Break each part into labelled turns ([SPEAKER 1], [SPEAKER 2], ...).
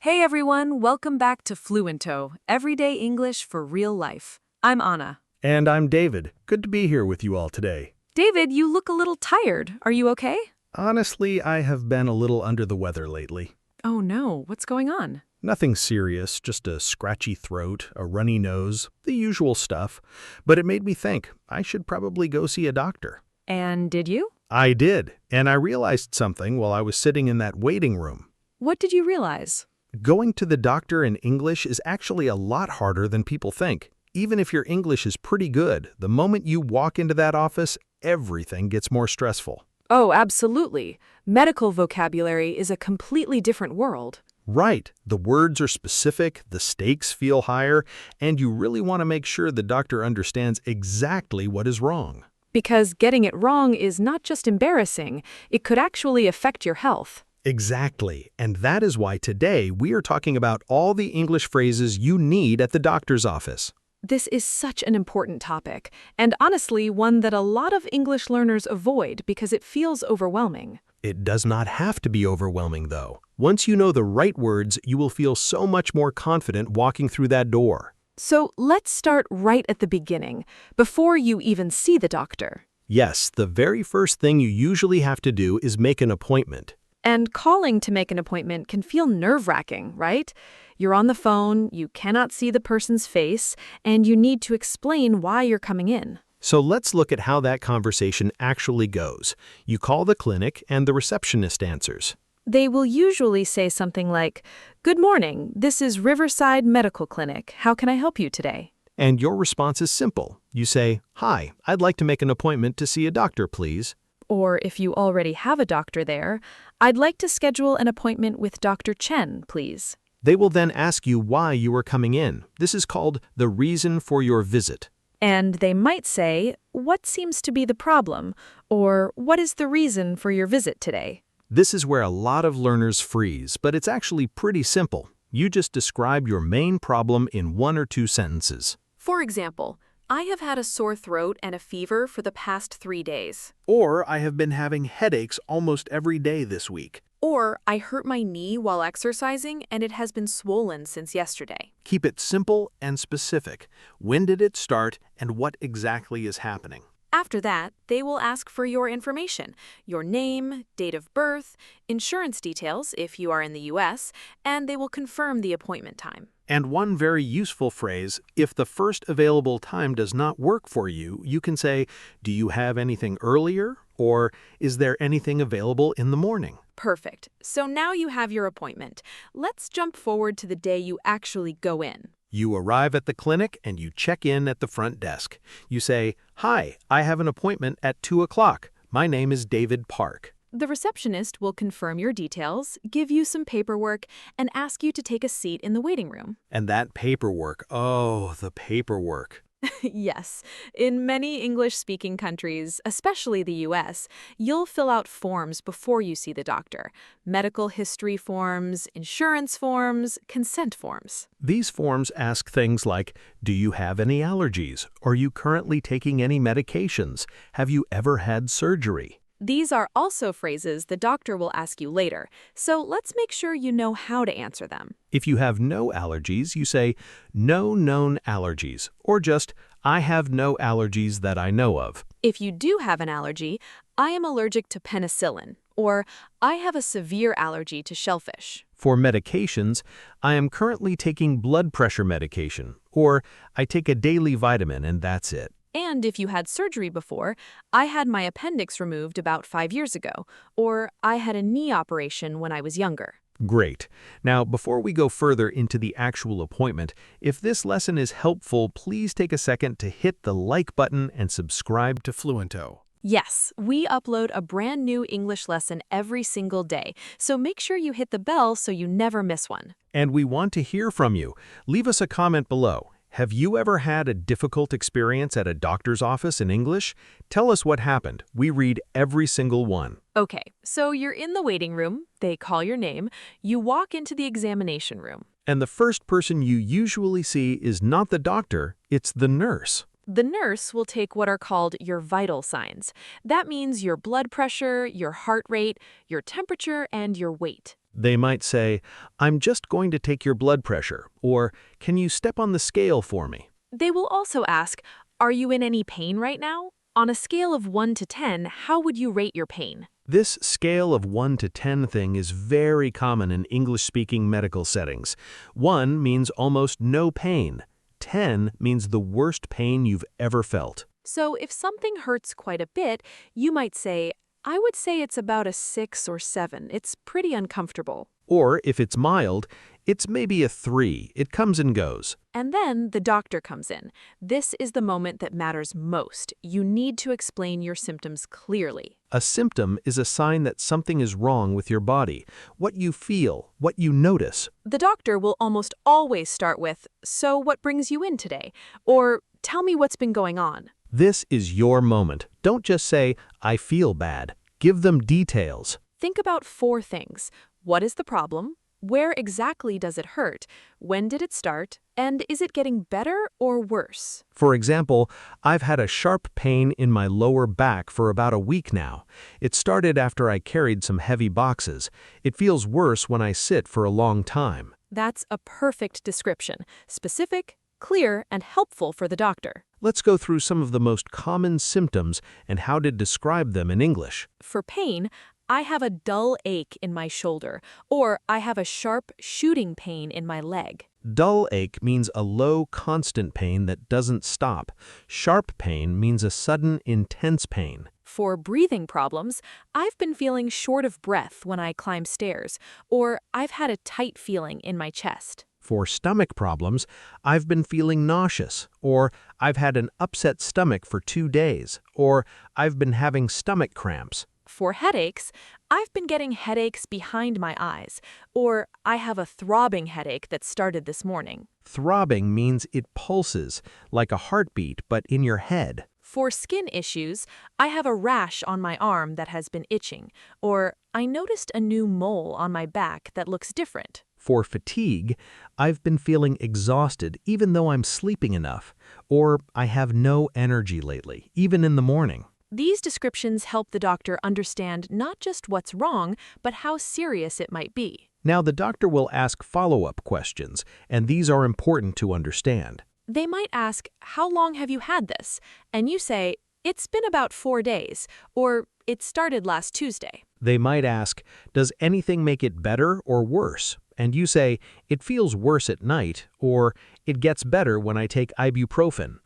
[SPEAKER 1] Hey everyone, welcome back to Fluento, everyday English for real life. I'm Anna.
[SPEAKER 2] And I'm David. Good to be here with you all today.
[SPEAKER 1] David, you look a little tired. Are you okay?
[SPEAKER 2] Honestly, I have been a little under the weather lately.
[SPEAKER 1] Oh no, what's going on?
[SPEAKER 2] Nothing serious, just a scratchy throat, a runny nose, the usual stuff. But it made me think I should probably go see a doctor.
[SPEAKER 1] And did you?
[SPEAKER 2] I did, and I realized something while I was sitting in that waiting room.
[SPEAKER 1] What did you realize?
[SPEAKER 2] Going to the doctor in English is actually a lot harder than people think. Even if your English is pretty good, the moment you walk into that office, everything gets more stressful.
[SPEAKER 1] Oh, absolutely. Medical vocabulary is a completely different world.
[SPEAKER 2] Right. The words are specific, the stakes feel higher, and you really want to make sure the doctor understands exactly what is wrong.
[SPEAKER 1] Because getting it wrong is not just embarrassing, it could actually affect your health.
[SPEAKER 2] Exactly. And that is why today we are talking about all the English phrases you need at the doctor's office.
[SPEAKER 1] This is such an important topic, and honestly, one that a lot of English learners avoid because it feels overwhelming.
[SPEAKER 2] It does not have to be overwhelming, though. Once you know the right words, you will feel so much more confident walking through that door.
[SPEAKER 1] So let's start right at the beginning, before you even see the doctor.
[SPEAKER 2] Yes, the very first thing you usually have to do is make an appointment.
[SPEAKER 1] And calling to make an appointment can feel nerve-wracking, right? You're on the phone, you cannot see the person's face, and you need to explain why you're coming in.
[SPEAKER 2] So let's look at how that conversation actually goes. You call the clinic and the receptionist answers.
[SPEAKER 1] They will usually say something like, "Good morning, this is Riverside Medical Clinic. How can I help you today?"
[SPEAKER 2] And your response is simple. You say, "Hi, I'd like to make an appointment to see a doctor, please."
[SPEAKER 1] Or if you already have a doctor there, "I'd like to schedule an appointment with Dr. Chen, please."
[SPEAKER 2] They will then ask you why you are coming in. This is called the reason for your visit.
[SPEAKER 1] And they might say, "What seems to be the problem?" or "What is the reason for your visit today?"
[SPEAKER 2] This is where a lot of learners freeze, but it's actually pretty simple. You just describe your main problem in 1 or 2 sentences.
[SPEAKER 1] For example, "I have had a sore throat and a fever for the past 3 days."
[SPEAKER 2] Or, I have been having headaches almost every day this week.
[SPEAKER 1] Or, "I hurt my knee while exercising and it has been swollen since yesterday."
[SPEAKER 2] Keep it simple and specific. When did it start and what exactly is happening?
[SPEAKER 1] After that, they will ask for your information, your name, date of birth, insurance details if you are in the US, and they will confirm the appointment time.
[SPEAKER 2] And one very useful phrase, if the first available time does not work for you, you can say, "Do you have anything earlier?" or "Is there anything available in the morning?"
[SPEAKER 1] Perfect. So now you have your appointment. Let's jump forward to the day you actually go in.
[SPEAKER 2] You arrive at the clinic and you check in at the front desk. You say, "Hi, I have an appointment at 2 o'clock. My name is David Park."
[SPEAKER 1] The receptionist will confirm your details, give you some paperwork, and ask you to take a seat in the waiting room.
[SPEAKER 2] And that paperwork, oh, the paperwork.
[SPEAKER 1] Yes, in many English-speaking countries, especially the US, you'll fill out forms before you see the doctor. Medical history forms, insurance forms, consent forms.
[SPEAKER 2] These forms ask things like, do you have any allergies? Are you currently taking any medications? Have you ever had surgery?
[SPEAKER 1] These are also phrases the doctor will ask you later, so let's make sure you know how to answer them.
[SPEAKER 2] If you have no allergies, you say, "No known allergies," or just, "I have no allergies that I know of."
[SPEAKER 1] If you do have an allergy, "I am allergic to penicillin," or "I have a severe allergy to shellfish."
[SPEAKER 2] For medications, "I am currently taking blood pressure medication," or "I take a daily vitamin and that's it."
[SPEAKER 1] And if you had surgery before, "I had my appendix removed about 5 years ago," or "I had a knee operation when I was younger."
[SPEAKER 2] Great. Now, before we go further into the actual appointment, if this lesson is helpful, please take a second to hit the like button and subscribe to Fluento.
[SPEAKER 1] Yes, we upload a brand new English lesson every single day, so make sure you hit the bell so you never miss one.
[SPEAKER 2] And we want to hear from you. Leave us a comment below. Have you ever had a difficult experience at a doctor's office in English? Tell us what happened. We read every single one.
[SPEAKER 1] Okay, so you're in the waiting room, they call your name, you walk into the examination room.
[SPEAKER 2] And the first person you usually see is not the doctor, it's the nurse.
[SPEAKER 1] The nurse will take what are called your vital signs. That means your blood pressure, your heart rate, your temperature, and your weight.
[SPEAKER 2] They might say, I'm just going to take your blood pressure, or can you step on the scale for me?
[SPEAKER 1] They will also ask, are you in any pain right now? On a scale of 1 to 10, how would you rate your pain?
[SPEAKER 2] This scale of 1 to 10 thing is very common in English-speaking medical settings. 1 means almost no pain. 10 means the worst pain you've ever felt.
[SPEAKER 1] So if something hurts quite a bit, you might say, I would say it's about a 6 or 7. It's pretty uncomfortable.
[SPEAKER 2] Or if it's mild, it's maybe a 3. It comes and goes.
[SPEAKER 1] And then the doctor comes in. This is the moment that matters most. You need to explain your symptoms clearly.
[SPEAKER 2] A symptom is a sign that something is wrong with your body, what you feel, what you notice.
[SPEAKER 1] The doctor will almost always start with, so what brings you in today? Or tell me what's been going on.
[SPEAKER 2] This is your moment. Don't just say, I feel bad. Give them details.
[SPEAKER 1] Think about 4 things. What is the problem? Where exactly does it hurt? When did it start? And is it getting better or worse?
[SPEAKER 2] For example, I've had a sharp pain in my lower back for about a week now. It started after I carried some heavy boxes. It feels worse when I sit for a long time.
[SPEAKER 1] That's a perfect description. Specific, clear, and helpful for the doctor.
[SPEAKER 2] Let's go through some of the most common symptoms and how to describe them in English.
[SPEAKER 1] For pain, I have a dull ache in my shoulder, or I have a sharp shooting pain in my leg.
[SPEAKER 2] Dull ache means a low, constant pain that doesn't stop. Sharp pain means a sudden, intense pain.
[SPEAKER 1] For breathing problems, I've been feeling short of breath when I climb stairs, or I've had a tight feeling in my chest.
[SPEAKER 2] For stomach problems, I've been feeling nauseous, or I've had an upset stomach for 2 days, or I've been having stomach cramps.
[SPEAKER 1] For headaches, I've been getting headaches behind my eyes, or I have a throbbing headache that started this morning.
[SPEAKER 2] Throbbing means it pulses, like a heartbeat, but in your head.
[SPEAKER 1] For skin issues, I have a rash on my arm that has been itching, or I noticed a new mole on my back that looks different.
[SPEAKER 2] For fatigue, I've been feeling exhausted even though I'm sleeping enough, or I have no energy lately, even in the morning.
[SPEAKER 1] These descriptions help the doctor understand not just what's wrong, but how serious it might be.
[SPEAKER 2] Now the doctor will ask follow-up questions, and these are important to understand.
[SPEAKER 1] They might ask, how long have you had this? And you say, it's been about 4 days, or it started last Tuesday.
[SPEAKER 2] They might ask, does anything make it better or worse? And you say, it feels worse at night, or it gets better when I take ibuprofen.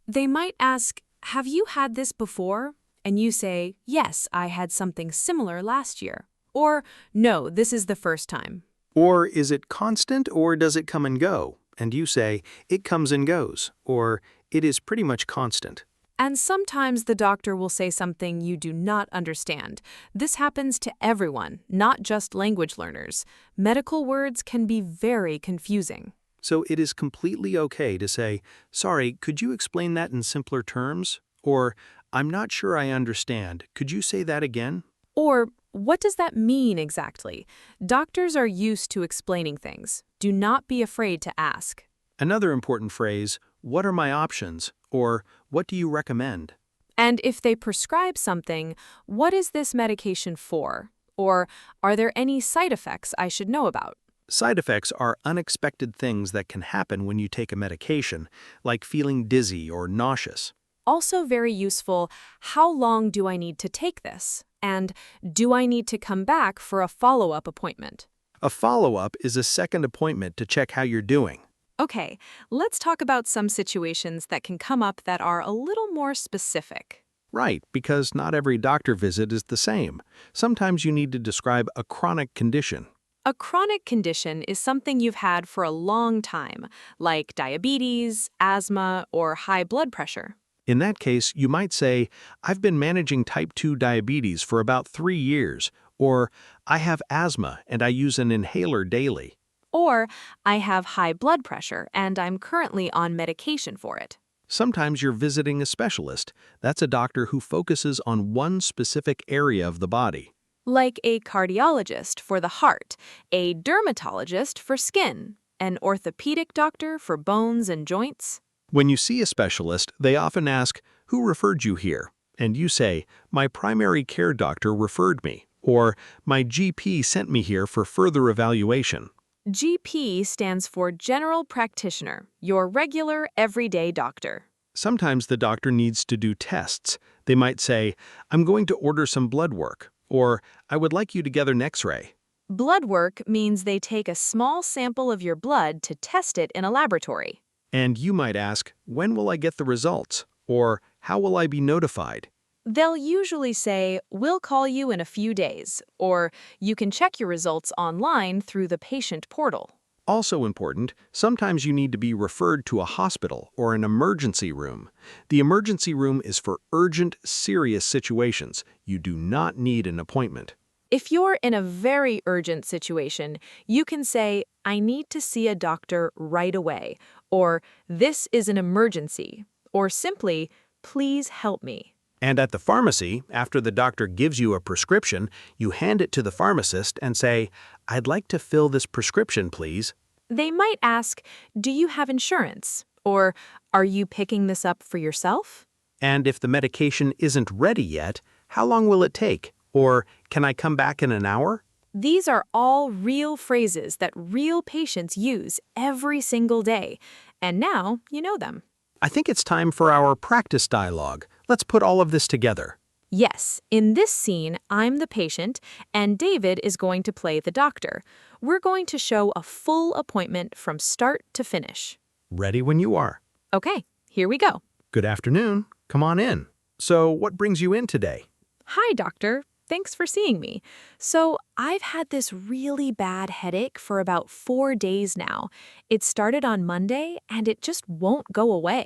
[SPEAKER 1] They might ask, have you had this before? And you say, yes, I had something similar last year. Or, no, this is the first time.
[SPEAKER 2] Or is it constant or does it come and go? And you say, it comes and goes, or it is pretty much constant.
[SPEAKER 1] And sometimes the doctor will say something you do not understand. This happens to everyone, not just language learners. Medical words can be very confusing.
[SPEAKER 2] So it is completely okay to say, sorry, could you explain that in simpler terms? Or, I'm not sure I understand. Could you say that again?
[SPEAKER 1] Or, what does that mean exactly? Doctors are used to explaining things. Do not be afraid to ask.
[SPEAKER 2] Another important phrase, what are my options? Or, what do you recommend?
[SPEAKER 1] And if they prescribe something, what is this medication for? Or, are there any side effects I should know about?
[SPEAKER 2] Side effects are unexpected things that can happen when you take a medication, like feeling dizzy or nauseous.
[SPEAKER 1] Also very useful, how long do I need to take this? And do I need to come back for a follow-up appointment?
[SPEAKER 2] A follow-up is a second appointment to check how you're doing.
[SPEAKER 1] Okay, let's talk about some situations that can come up that are a little more specific.
[SPEAKER 2] Right, because not every doctor visit is the same. Sometimes you need to describe a chronic condition.
[SPEAKER 1] A chronic condition is something you've had for a long time, like diabetes, asthma, or high blood pressure.
[SPEAKER 2] In that case, you might say, I've been managing type 2 diabetes for about 3 years, or I have asthma and I use an inhaler daily.
[SPEAKER 1] Or, I have high blood pressure and I'm currently on medication for it.
[SPEAKER 2] Sometimes you're visiting a specialist. That's a doctor who focuses on one specific area of the body.
[SPEAKER 1] Like a cardiologist for the heart, a dermatologist for skin, an orthopedic doctor for bones and joints.
[SPEAKER 2] When you see a specialist, they often ask, who referred you here? And you say, my primary care doctor referred me, Or, my GP sent me here for further evaluation.
[SPEAKER 1] GP stands for General Practitioner, your regular, everyday doctor.
[SPEAKER 2] Sometimes the doctor needs to do tests. They might say, I'm going to order some blood work, or I would like you to get an X-ray.
[SPEAKER 1] Blood work means they take a small sample of your blood to test it in a laboratory.
[SPEAKER 2] And you might ask, when will I get the results? Or how will I be notified?
[SPEAKER 1] They'll usually say, we'll call you in a few days, or you can check your results online through the patient portal.
[SPEAKER 2] Also important, sometimes you need to be referred to a hospital or an emergency room. The emergency room is for urgent, serious situations. You do not need an appointment.
[SPEAKER 1] If you're in a very urgent situation, you can say, I need to see a doctor right away, or this is an emergency, or simply, please help me.
[SPEAKER 2] And at the pharmacy, after the doctor gives you a prescription, you hand it to the pharmacist and say, I'd like to fill this prescription, please.
[SPEAKER 1] They might ask, do you have insurance? Or are you picking this up for yourself?
[SPEAKER 2] And if the medication isn't ready yet, how long will it take? Or can I come back in an hour?
[SPEAKER 1] These are all real phrases that real patients use every single day. And now you know them.
[SPEAKER 2] I think it's time for our practice dialogue. Let's put all of this together.
[SPEAKER 1] Yes, in this scene, I'm the patient, and David is going to play the doctor. We're going to show a full appointment from start to finish.
[SPEAKER 2] Ready when you are.
[SPEAKER 1] Okay, here we go.
[SPEAKER 2] Good afternoon. Come on in. So, what brings you in today?
[SPEAKER 1] Hi, doctor. Thanks for seeing me. So, I've had this really bad headache for about 4 days now. It started on Monday, and it just won't go away.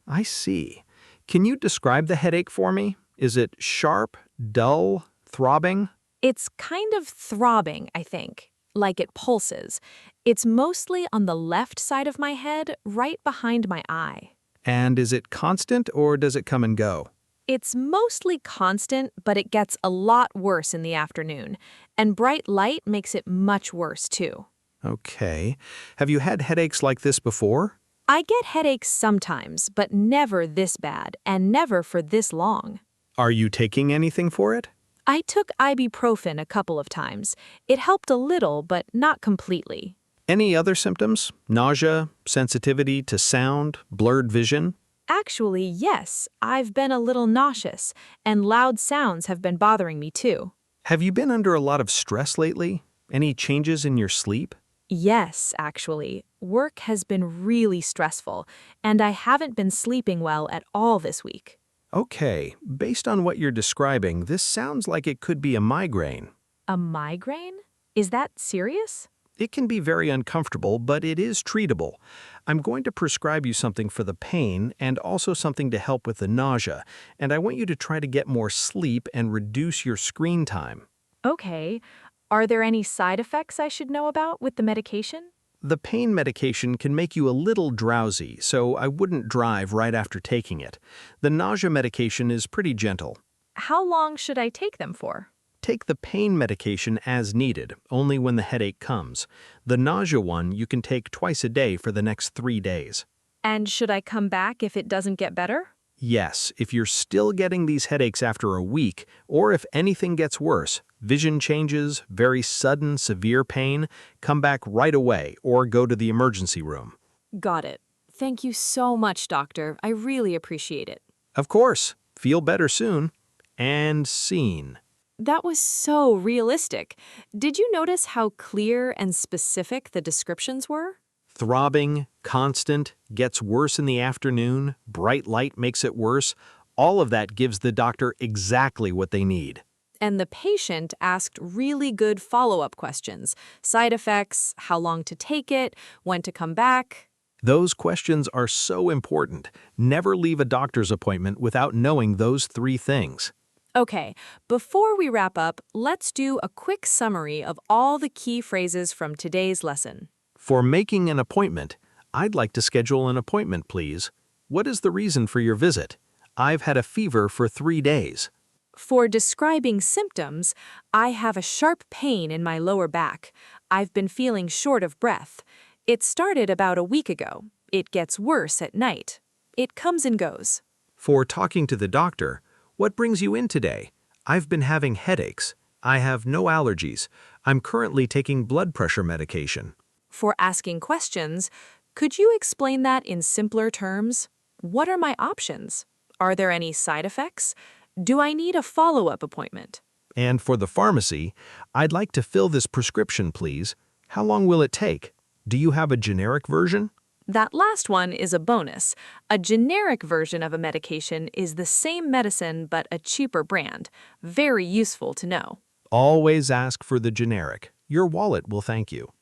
[SPEAKER 2] I see. Can you describe the headache for me? Is it sharp, dull, throbbing?
[SPEAKER 1] It's kind of throbbing, I think, like it pulses. It's mostly on the left side of my head, right behind my eye.
[SPEAKER 2] And is it constant or does it come and go?
[SPEAKER 1] It's mostly constant, but it gets a lot worse in the afternoon. And bright light makes it much worse, too.
[SPEAKER 2] Okay. Have you had headaches like this before?
[SPEAKER 1] I get headaches sometimes, but never this bad, and never for this long.
[SPEAKER 2] Are you taking anything for it?
[SPEAKER 1] I took ibuprofen a couple of times. It helped a little, but not completely.
[SPEAKER 2] Any other symptoms? Nausea, sensitivity to sound, blurred vision?
[SPEAKER 1] Actually, yes, I've been a little nauseous, and loud sounds have been bothering me too.
[SPEAKER 2] Have you been under a lot of stress lately? Any changes in your sleep?
[SPEAKER 1] Yes, actually. Work has been really stressful, and I haven't been sleeping well at all this week.
[SPEAKER 2] Okay, based on what you're describing, this sounds like it could be a migraine.
[SPEAKER 1] A migraine? Is that serious?
[SPEAKER 2] It can be very uncomfortable, but it is treatable. I'm going to prescribe you something for the pain and also something to help with the nausea, and I want you to try to get more sleep and reduce your screen time.
[SPEAKER 1] Okay. Are there any side effects I should know about with the medication?
[SPEAKER 2] The pain medication can make you a little drowsy, so I wouldn't drive right after taking it. The nausea medication is pretty gentle.
[SPEAKER 1] How long should I take them for?
[SPEAKER 2] Take the pain medication as needed, only when the headache comes. The nausea one you can take twice a day for the next 3 days.
[SPEAKER 1] And should I come back if it doesn't get better?
[SPEAKER 2] Yes, if you're still getting these headaches after a week, or if anything gets worse, vision changes, very sudden, severe pain, come back right away or go to the emergency room.
[SPEAKER 1] Got it. Thank you so much, doctor. I really appreciate it.
[SPEAKER 2] Of course, feel better soon. And scene.
[SPEAKER 1] That was so realistic. Did you notice how clear and specific the descriptions were?
[SPEAKER 2] Throbbing, constant, gets worse in the afternoon, bright light makes it worse. All of that gives the doctor exactly what they need.
[SPEAKER 1] And the patient asked really good follow-up questions. Side effects, how long to take it, when to come back.
[SPEAKER 2] Those questions are so important. Never leave a doctor's appointment without knowing those 3 things.
[SPEAKER 1] Okay, before we wrap up, let's do a quick summary of all the key phrases from today's lesson.
[SPEAKER 2] For making an appointment, I'd like to schedule an appointment, please. What is the reason for your visit? I've had a fever for 3 days.
[SPEAKER 1] For describing symptoms, I have a sharp pain in my lower back. I've been feeling short of breath. It started about a week ago. It gets worse at night. It comes and goes.
[SPEAKER 2] For talking to the doctor, what brings you in today? I've been having headaches. I have no allergies. I'm currently taking blood pressure medication.
[SPEAKER 1] For asking questions, could you explain that in simpler terms? What are my options? Are there any side effects? Do I need a follow-up appointment?
[SPEAKER 2] And for the pharmacy, I'd like to fill this prescription, please. How long will it take? Do you have a generic version?
[SPEAKER 1] That last one is a bonus. A generic version of a medication is the same medicine but a cheaper brand. Very useful to know.
[SPEAKER 2] Always ask for the generic. Your wallet will thank you.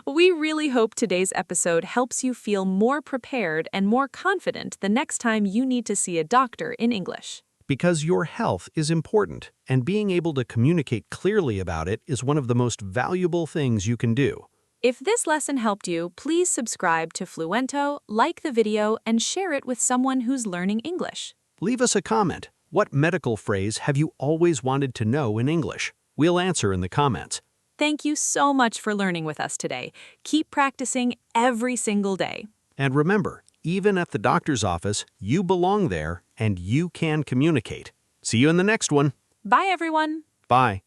[SPEAKER 1] We really hope today's episode helps you feel more prepared and more confident the next time you need to see a doctor in English.
[SPEAKER 2] Because your health is important, and being able to communicate clearly about it is one of the most valuable things you can do.
[SPEAKER 1] If this lesson helped you, please subscribe to Fluentto, like the video, and share it with someone who's learning English.
[SPEAKER 2] Leave us a comment. What medical phrase have you always wanted to know in English? We'll answer in the comments.
[SPEAKER 1] Thank you so much for learning with us today. Keep practicing every single day.
[SPEAKER 2] And remember, even at the doctor's office, you belong there and you can communicate. See you in the next one.
[SPEAKER 1] Bye, everyone.
[SPEAKER 2] Bye.